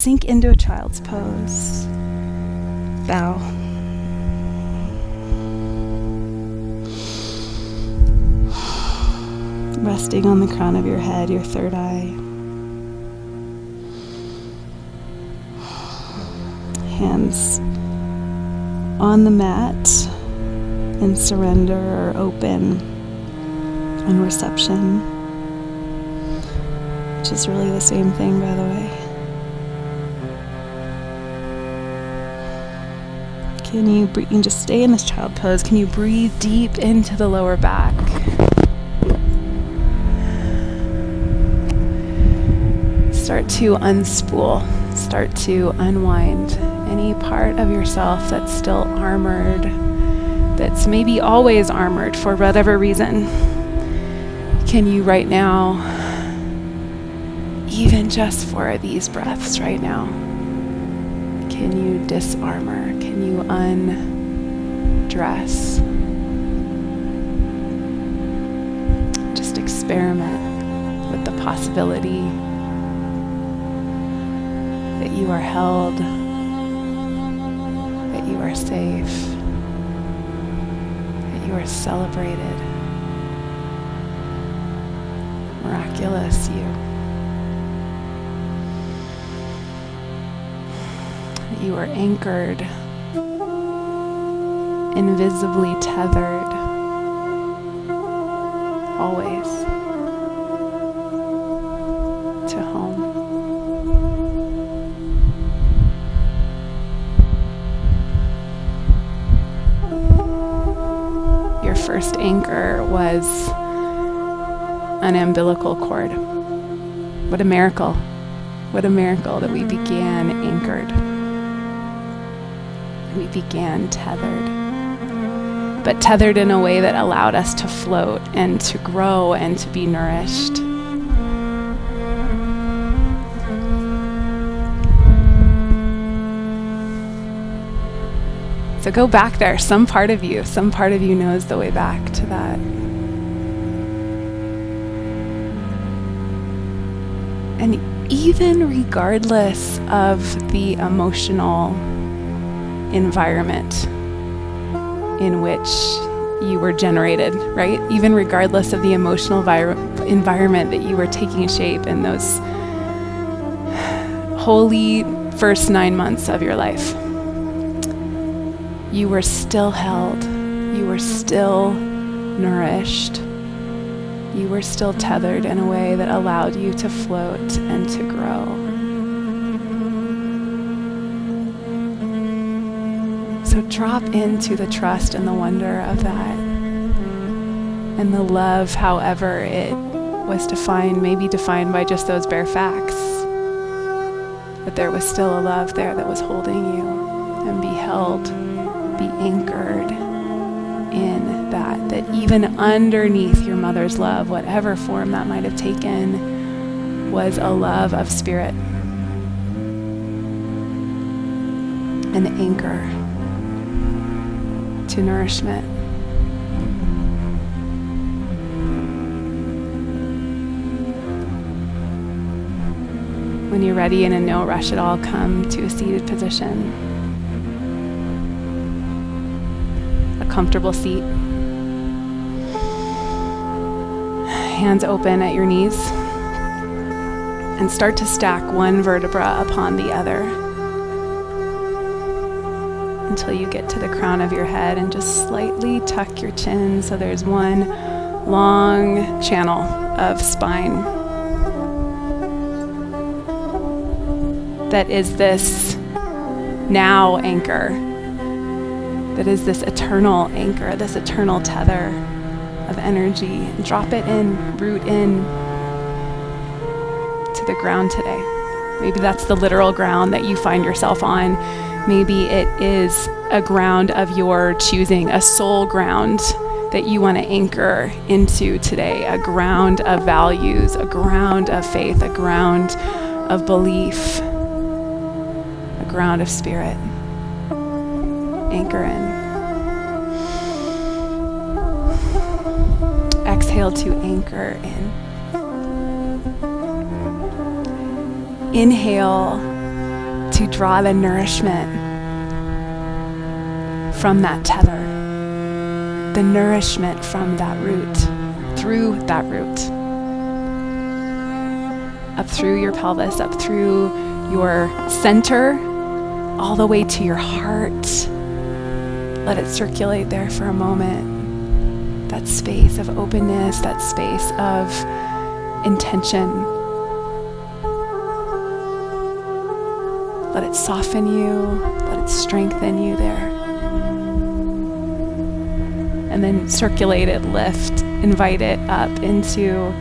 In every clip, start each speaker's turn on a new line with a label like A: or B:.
A: Sink into a child's pose. Bow. Resting on the crown of your head, your third eye. Hands on the mat in surrender or open and reception, which is really the same thing, by the way. You can just stay in this child pose. Can you breathe deep into the lower back? Start to unspool. Start to unwind any part of yourself that's still armored, that's maybe always armored for whatever reason. Can you right now, even just for these breaths right now, can you disarmor? Can you undress? Just experiment with the possibility that you are held, that you are safe, that you are celebrated. Miraculous you. That you are anchored, invisibly tethered, always to home. Your first anchor was an umbilical cord. What a miracle. What a miracle that we began anchored. We began tethered. But tethered in a way that allowed us to float and to grow and to be nourished. So go back there. Some part of you knows the way back to that. And even regardless of the emotional environment in which you were generated, right? Even regardless of the emotional environment that you were taking shape in those holy first 9 months of your life, you were still held, you were still nourished, you were still tethered in a way that allowed you to float and to grow. So drop into the trust and the wonder of that. And the love, however it was defined, maybe defined by just those bare facts. But there was still a love there that was holding you, and be held, be anchored in that even underneath your mother's love, whatever form that might have taken, was a love of spirit. An anchor to nourishment. When you're ready and in no rush at all, come to a seated position. A comfortable seat. Hands open at your knees. And start to stack one vertebra upon the other until you get to the crown of your head, and just slightly tuck your chin so there's one long channel of spine. That is this now anchor. That is this eternal anchor, this eternal tether of energy. Drop it in, root in to the ground today. Maybe that's the literal ground that you find yourself on. Maybe it is a ground of your choosing, a soul ground that you want to anchor into today, a ground of values, a ground of faith, a ground of belief, a ground of spirit. Anchor in. Exhale to anchor in. Inhale draw the nourishment from that tether, the nourishment from that root, through that root, up through your pelvis, up through your center, all the way to your heart. Let it circulate there for a moment. That space of openness, that space of intention. Let it soften you, let it strengthen you there. And then circulate it, lift, invite it up into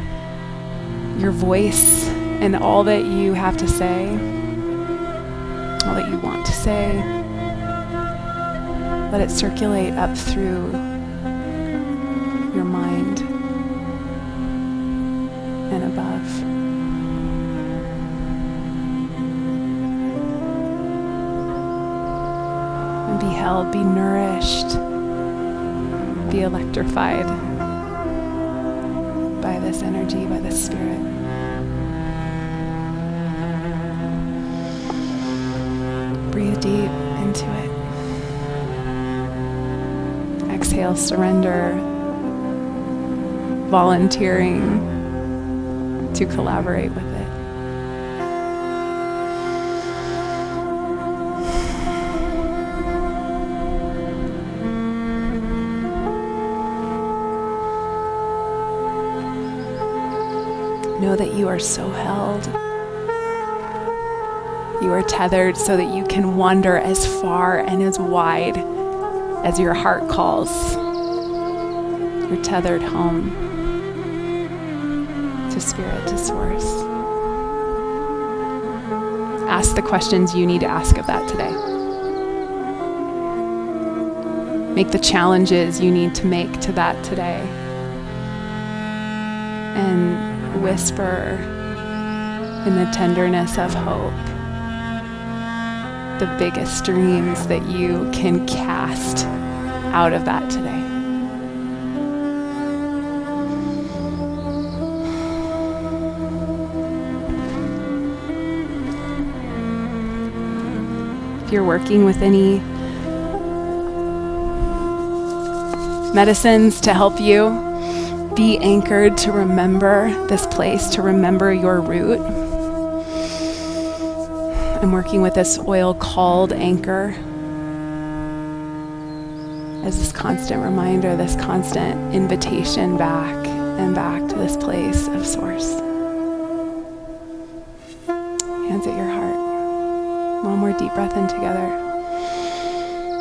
A: your voice and all that you have to say, all that you want to say. Let it circulate up through your mind and above. And be held, be nourished, be electrified by this energy, by this spirit. Breathe deep into it. Exhale, surrender, volunteering to collaborate with it. Know that you are so held. You are tethered so that you can wander as far and as wide as your heart calls. You're tethered home to spirit, to source. Ask the questions you need to ask of that today. Make the challenges you need to make to that today. And whisper in the tenderness of hope the biggest dreams that you can cast out of that today. If you're working with any medicines to help you be anchored to remember this place, to remember your root, I'm working with this oil called Anchor as this constant reminder, this constant invitation back and back to this place of source. Hands at your heart. One more deep breath in together.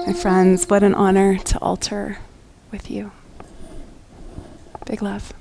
A: My friends, what an honor to altar with you. Big love.